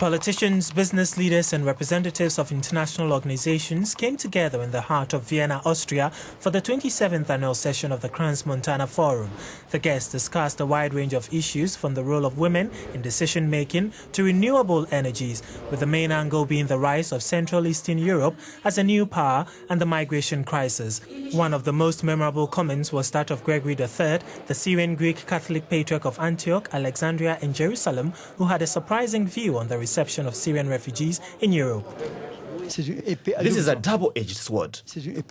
Politicians, business leaders and representatives of international organizations came together in the heart of Vienna, Austria for the 27th annual session of the Crans-Montana Forum. The guests discussed a wide range of issues from the role of women in decision-making to renewable energies, with the main angle being the rise of Central Eastern Europe as a new power and the migration crisis. One of the most memorable comments was that of Gregory III, the Syrian Greek Catholic patriarch of Antioc, Alexandria and Jerusalem, who had a surprising view on the reception of Syrian refugees in Europe. This is a double-edged sword.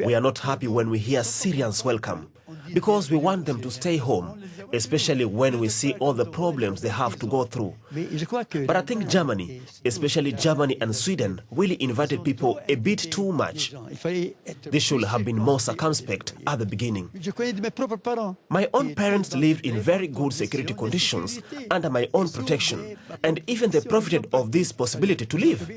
We are not happy when we hear Syrians welcome, because we want them to stay home, especially when we see all the problems they have to go through. But I think Germany, especially Germany and Sweden, really invited people a bit too much. They should have been more circumspect at the beginning. My own parents lived in very good security conditions under my own protection, and even they profited of this possibility to live.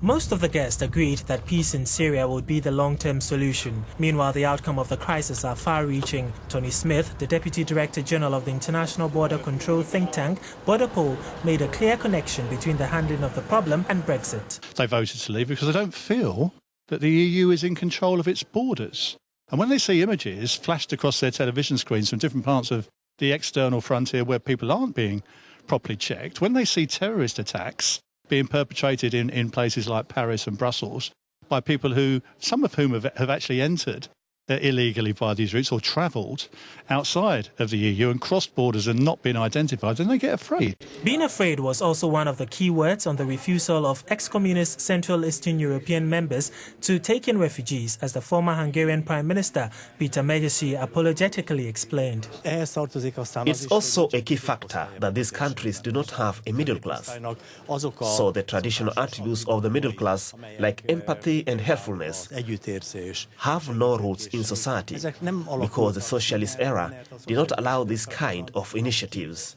Most of the guests agreed that peace in Syria would be the long-term solution. Meanwhile, the outcome of the crisis are far-reaching. Tony Smith, the Deputy Director General of the International Border Control think tank, Borderpol, made a clear connection between the handling of the problem and Brexit. They voted to leave because they don't feel that the EU is in control of its borders. And when they see images flashed across their television screens from different parts of the external frontier where people aren't being properly checked, when they see terrorist attacks being perpetrated in places like Paris and Brussels by people who, some of whom have actually entered illegally by these routes or travelled outside of the EU and crossed borders and not been identified, then they get afraid. Being afraid was also one of the key words on the refusal of ex-communist Central Eastern European members to take in refugees, as the former Hungarian Prime Minister Peter Megyesi apologetically explained. It's also a key factor that these countries do not have a middle class. So the traditional attributes of the middle class, like empathy and helpfulness, have no roots in society, because the socialist era did not allow this kind of initiatives.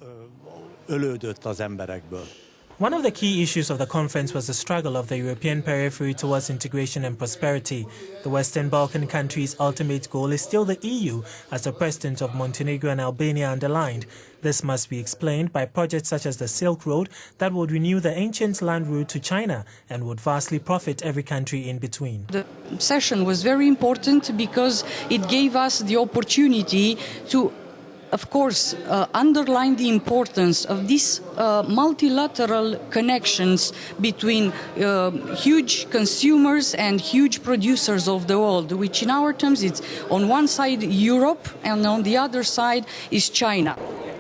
One of the key issues of the conference was the struggle of the European periphery towards integration and prosperity. The Western Balkan countries' ultimate goal is still the EU, as the President of Montenegro and Albania underlined. This must be explained by projects such as the Silk Road that would renew the ancient land route to China and would vastly profit every country in between. The session was very important because it gave us the opportunity to, of course, underline the importance of these multilateral connections between huge consumers and huge producers of the world, which in our terms it's on one side Europe and on the other side is China.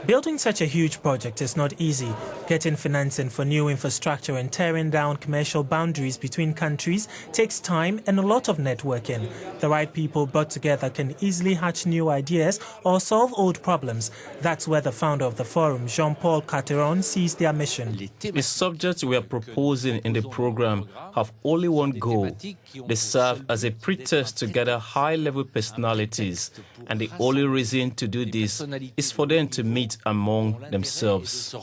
Building such a huge project is not easy. Getting financing for new infrastructure and tearing down commercial boundaries between countries takes time and a lot of networking. The right people brought together can easily hatch new ideas or solve old problems. That's where the founder of the forum, Jean-Paul Carteron, sees their mission. The subjects we are proposing in the program have only one goal. They serve as a pretext to gather high-level personalities, and the only reason to do this is for them to meet among themselves.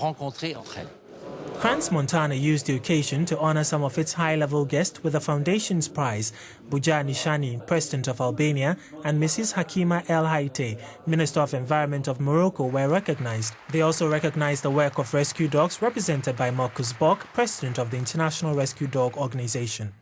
Crans-Montana used the occasion to honor some of its high-level guests with a Foundation's Prize. Buja Nishani, President of Albania, and Mrs. Hakima El Haite, Minister of Environment of Morocco, were recognized. They also recognized the work of rescue dogs represented by Marcus Bock, President of the International Rescue Dog Organization.